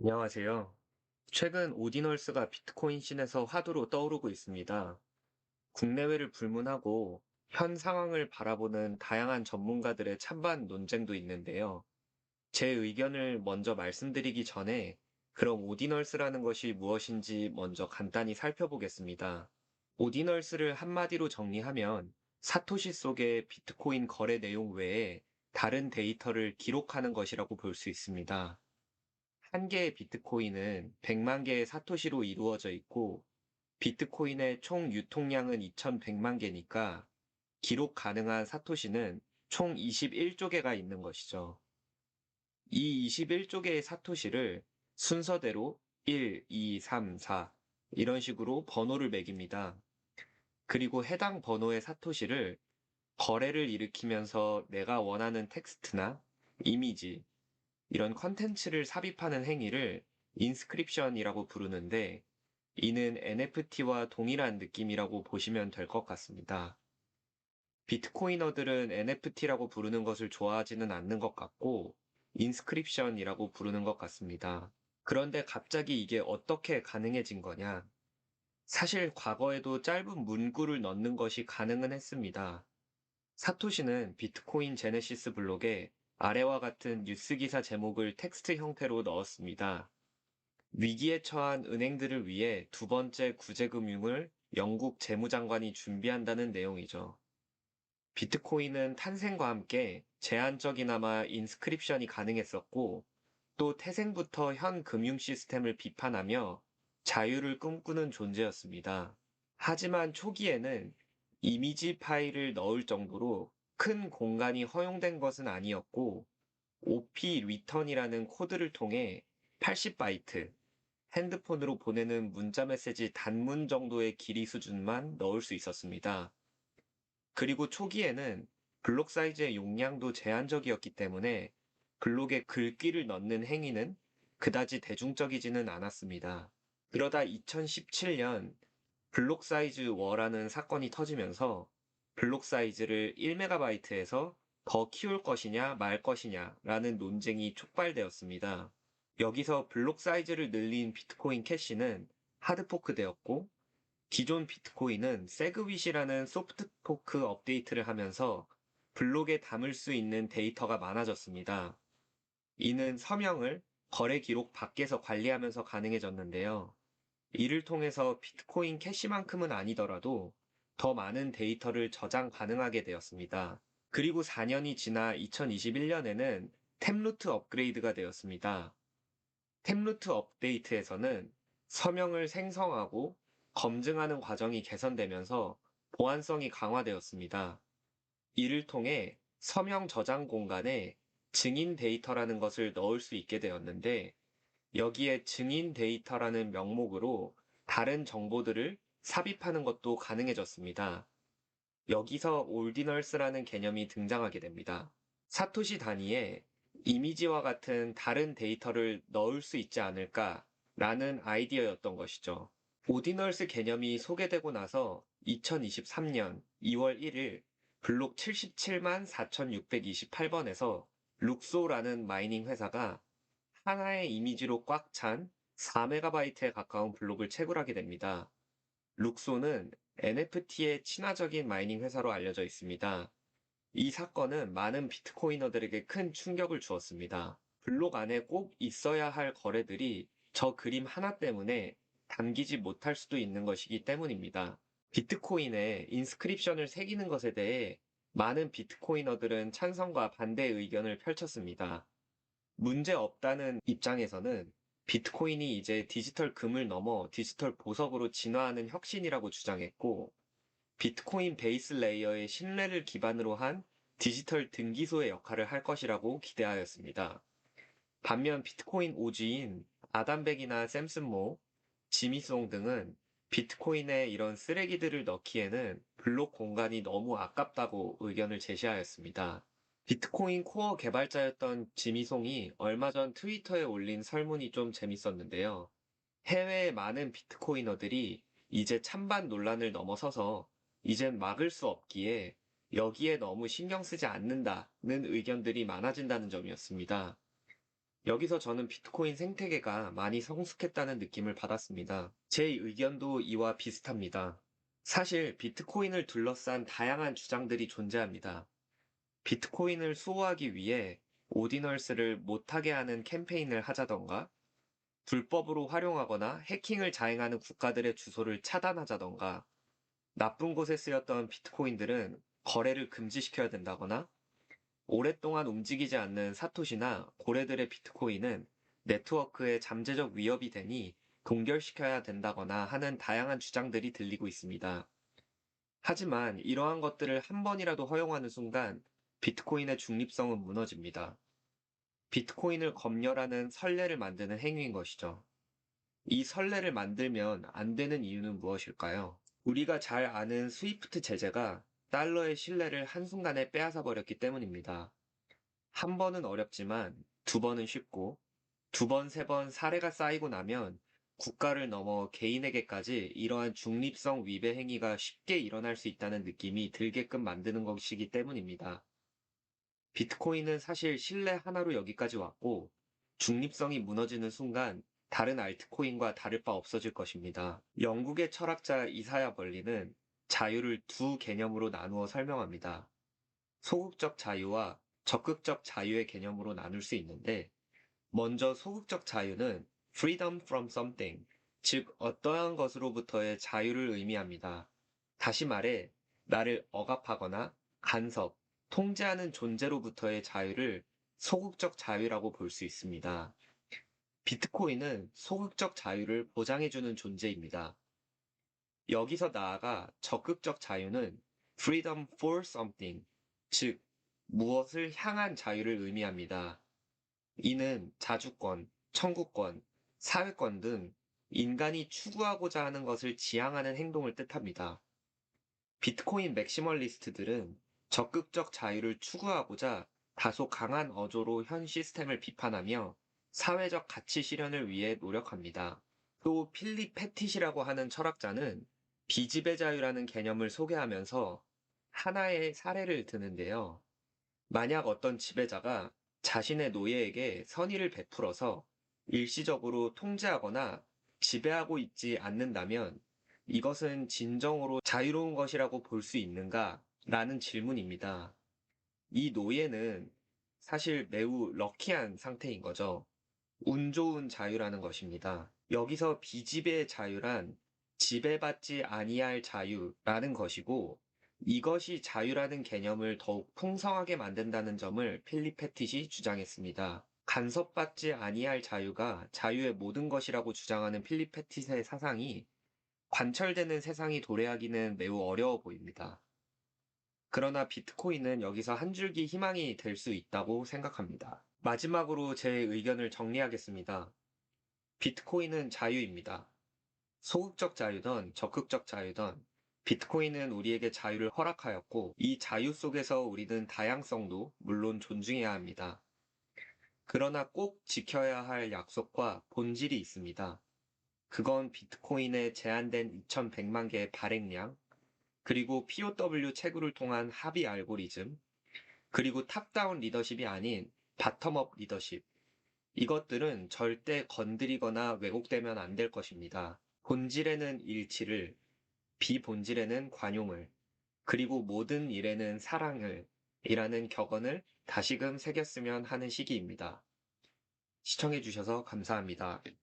안녕하세요. 최근 오디널스가 비트코인 씬에서 화두로 떠오르고 있습니다. 국내외를 불문하고 현 상황을 바라보는 다양한 전문가들의 찬반 논쟁도 있는데요. 제 의견을 먼저 말씀드리기 전에 그럼 오디널스라는 것이 무엇인지 먼저 간단히 살펴보겠습니다. 오디널스를 한마디로 정리하면 사토시 속의 비트코인 거래 내용 외에 다른 데이터를 기록하는 것이라고 볼 수 있습니다. 한 개의 비트코인은 100만 개의 사토시로 이루어져 있고, 비트코인의 총 유통량은 2100만 개니까 기록 가능한 사토시는 총 21조 개가 있는 것이죠. 이 21조 개의 사토시를 순서대로 1, 2, 3, 4 이런 식으로 번호를 매깁니다. 그리고 해당 번호의 사토시를 거래를 일으키면서 내가 원하는 텍스트나 이미지, 이런 컨텐츠를 삽입하는 행위를 인스크립션이라고 부르는데, 이는 NFT와 동일한 느낌이라고 보시면 될 것 같습니다. 비트코이너들은 NFT라고 부르는 것을 좋아하지는 않는 것 같고, 인스크립션이라고 부르는 것 같습니다. 그런데 갑자기 이게 어떻게 가능해진 거냐? 사실 과거에도 짧은 문구를 넣는 것이 가능은 했습니다. 사토시는 비트코인 제네시스 블록에 아래와 같은 뉴스 기사 제목을 텍스트 형태로 넣었습니다. 위기에 처한 은행들을 위해 두 번째 구제금융을 영국 재무장관이 준비한다는 내용이죠. 비트코인은 탄생과 함께 제한적이나마 인스크립션이 가능했었고, 또 태생부터 현 금융 시스템을 비판하며 자유를 꿈꾸는 존재였습니다. 하지만 초기에는 이미지 파일을 넣을 정도로 큰 공간이 허용된 것은 아니었고, OP 리턴이라는 코드를 통해 80바이트, 핸드폰으로 보내는 문자 메시지 단문 정도의 길이 수준만 넣을 수 있었습니다. 그리고 초기에는 블록 사이즈의 용량도 제한적이었기 때문에 블록에 글귀를 넣는 행위는 그다지 대중적이지는 않았습니다. 그러다 2017년 블록 사이즈 워라는 사건이 터지면서 블록 사이즈를 1메가바이트에서 더 키울 것이냐 말 것이냐라는 논쟁이 촉발되었습니다. 여기서 블록 사이즈를 늘린 비트코인 캐시는 하드포크 되었고, 기존 비트코인은 세그윗이라는 소프트포크 업데이트를 하면서 블록에 담을 수 있는 데이터가 많아졌습니다. 이는 서명을 거래 기록 밖에서 관리하면서 가능해졌는데요. 이를 통해서 비트코인 캐시만큼은 아니더라도 더 많은 데이터를 저장 가능하게 되었습니다. 그리고 4년이 지나 2021년에는 템루트 업그레이드가 되었습니다. 템루트 업데이트에서는 서명을 생성하고 검증하는 과정이 개선되면서 보안성이 강화되었습니다. 이를 통해 서명 저장 공간에 증인 데이터라는 것을 넣을 수 있게 되었는데, 여기에 증인 데이터라는 명목으로 다른 정보들을 삽입하는 것도 가능해졌습니다. 여기서 올디널스라는 개념이 등장하게 됩니다. 사토시 단위에 이미지와 같은 다른 데이터를 넣을 수 있지 않을까라는 아이디어였던 것이죠. 오디널스 개념이 소개되고 나서 2023년 2월 1일 블록 77만 4628번에서 룩소라는 마이닝 회사가 하나의 이미지로 꽉 찬 4메가바이트에 가까운 블록을 채굴하게 됩니다. 룩소는 NFT의 친화적인 마이닝 회사로 알려져 있습니다. 이 사건은 많은 비트코이너들에게 큰 충격을 주었습니다. 블록 안에 꼭 있어야 할 거래들이 저 그림 하나 때문에 담기지 못할 수도 있는 것이기 때문입니다. 비트코인에 인스크립션을 새기는 것에 대해 많은 비트코이너들은 찬성과 반대 의견을 펼쳤습니다. 문제 없다는 입장에서는 비트코인이 이제 디지털 금을 넘어 디지털 보석으로 진화하는 혁신이라고 주장했고, 비트코인 베이스 레이어의 신뢰를 기반으로 한 디지털 등기소의 역할을 할 것이라고 기대하였습니다. 반면 비트코인 오지인 아담백이나 샘슨 모, 지미송 등은 비트코인에 이런 쓰레기들을 넣기에는 블록 공간이 너무 아깝다고 의견을 제시하였습니다. 비트코인 코어 개발자였던 지미송이 얼마 전 트위터에 올린 설문이 좀 재밌었는데요. 해외의 많은 비트코이너들이 이제 찬반 논란을 넘어서서 이젠 막을 수 없기에 여기에 너무 신경 쓰지 않는다는 의견들이 많아진다는 점이었습니다. 여기서 저는 비트코인 생태계가 많이 성숙했다는 느낌을 받았습니다. 제 의견도 이와 비슷합니다. 사실 비트코인을 둘러싼 다양한 주장들이 존재합니다. 비트코인을 수호하기 위해 오디널스를 못하게 하는 캠페인을 하자던가, 불법으로 활용하거나 해킹을 자행하는 국가들의 주소를 차단하자던가, 나쁜 곳에 쓰였던 비트코인들은 거래를 금지시켜야 된다거나, 오랫동안 움직이지 않는 사토시나 고래들의 비트코인은 네트워크에 잠재적 위협이 되니 동결시켜야 된다거나 하는 다양한 주장들이 들리고 있습니다. 하지만 이러한 것들을 한 번이라도 허용하는 순간 비트코인의 중립성은 무너집니다. 비트코인을 검열하는 선례를 만드는 행위인 것이죠. 이 선례를 만들면 안 되는 이유는 무엇일까요? 우리가 잘 아는 스위프트 제재가 달러의 신뢰를 한순간에 빼앗아 버렸기 때문입니다. 한 번은 어렵지만 두 번은 쉽고 두 번, 세 번 사례가 쌓이고 나면 국가를 넘어 개인에게까지 이러한 중립성 위배 행위가 쉽게 일어날 수 있다는 느낌이 들게끔 만드는 것이기 때문입니다. 비트코인은 사실 신뢰 하나로 여기까지 왔고 중립성이 무너지는 순간 다른 알트코인과 다를 바 없어질 것입니다. 영국의 철학자 이사야 벌리는 자유를 두 개념으로 나누어 설명합니다. 소극적 자유와 적극적 자유의 개념으로 나눌 수 있는데, 먼저 소극적 자유는 freedom from something, 즉 어떠한 것으로부터의 자유를 의미합니다. 다시 말해, 나를 억압하거나 간섭, 통제하는 존재로부터의 자유를 소극적 자유라고 볼 수 있습니다. 비트코인은 소극적 자유를 보장해주는 존재입니다. 여기서 나아가 적극적 자유는 freedom for something, 즉 무엇을 향한 자유를 의미합니다. 이는 자주권, 청구권, 사회권 등 인간이 추구하고자 하는 것을 지향하는 행동을 뜻합니다. 비트코인 맥시멀리스트들은 적극적 자유를 추구하고자 다소 강한 어조로 현 시스템을 비판하며 사회적 가치 실현을 위해 노력합니다. 또 필립 패티시라고 하는 철학자는 비지배 자유라는 개념을 소개하면서 하나의 사례를 드는데요. 만약 어떤 지배자가 자신의 노예에게 선의를 베풀어서 일시적으로 통제하거나 지배하고 있지 않는다면 이것은 진정으로 자유로운 것이라고 볼 수 있는가? 라는 질문입니다. 이 노예는 사실 매우 럭키한 상태인 거죠. 운 좋은 자유라는 것입니다. 여기서 비지배의 자유란 지배받지 아니할 자유라는 것이고 이것이 자유라는 개념을 더욱 풍성하게 만든다는 점을 필립 패티시 주장했습니다. 간섭받지 아니할 자유가 자유의 모든 것이라고 주장하는 필립 패티시의 사상이 관철되는 세상이 도래하기는 매우 어려워 보입니다. 그러나 비트코인은 여기서 한 줄기 희망이 될 수 있다고 생각합니다. 마지막으로 제 의견을 정리하겠습니다. 비트코인은 자유입니다. 소극적 자유든 적극적 자유든 비트코인은 우리에게 자유를 허락하였고 이 자유 속에서 우리는 다양성도 물론 존중해야 합니다. 그러나 꼭 지켜야 할 약속과 본질이 있습니다. 그건 비트코인의 제한된 2100만 개의 발행량, 그리고 POW 채굴을 통한 합의 알고리즘, 그리고 탑다운 리더십이 아닌 바텀업 리더십, 이것들은 절대 건드리거나 왜곡되면 안 될 것입니다. 본질에는 일치를, 비본질에는 관용을, 그리고 모든 일에는 사랑을, 이라는 격언을 다시금 새겼으면 하는 시기입니다. 시청해주셔서 감사합니다.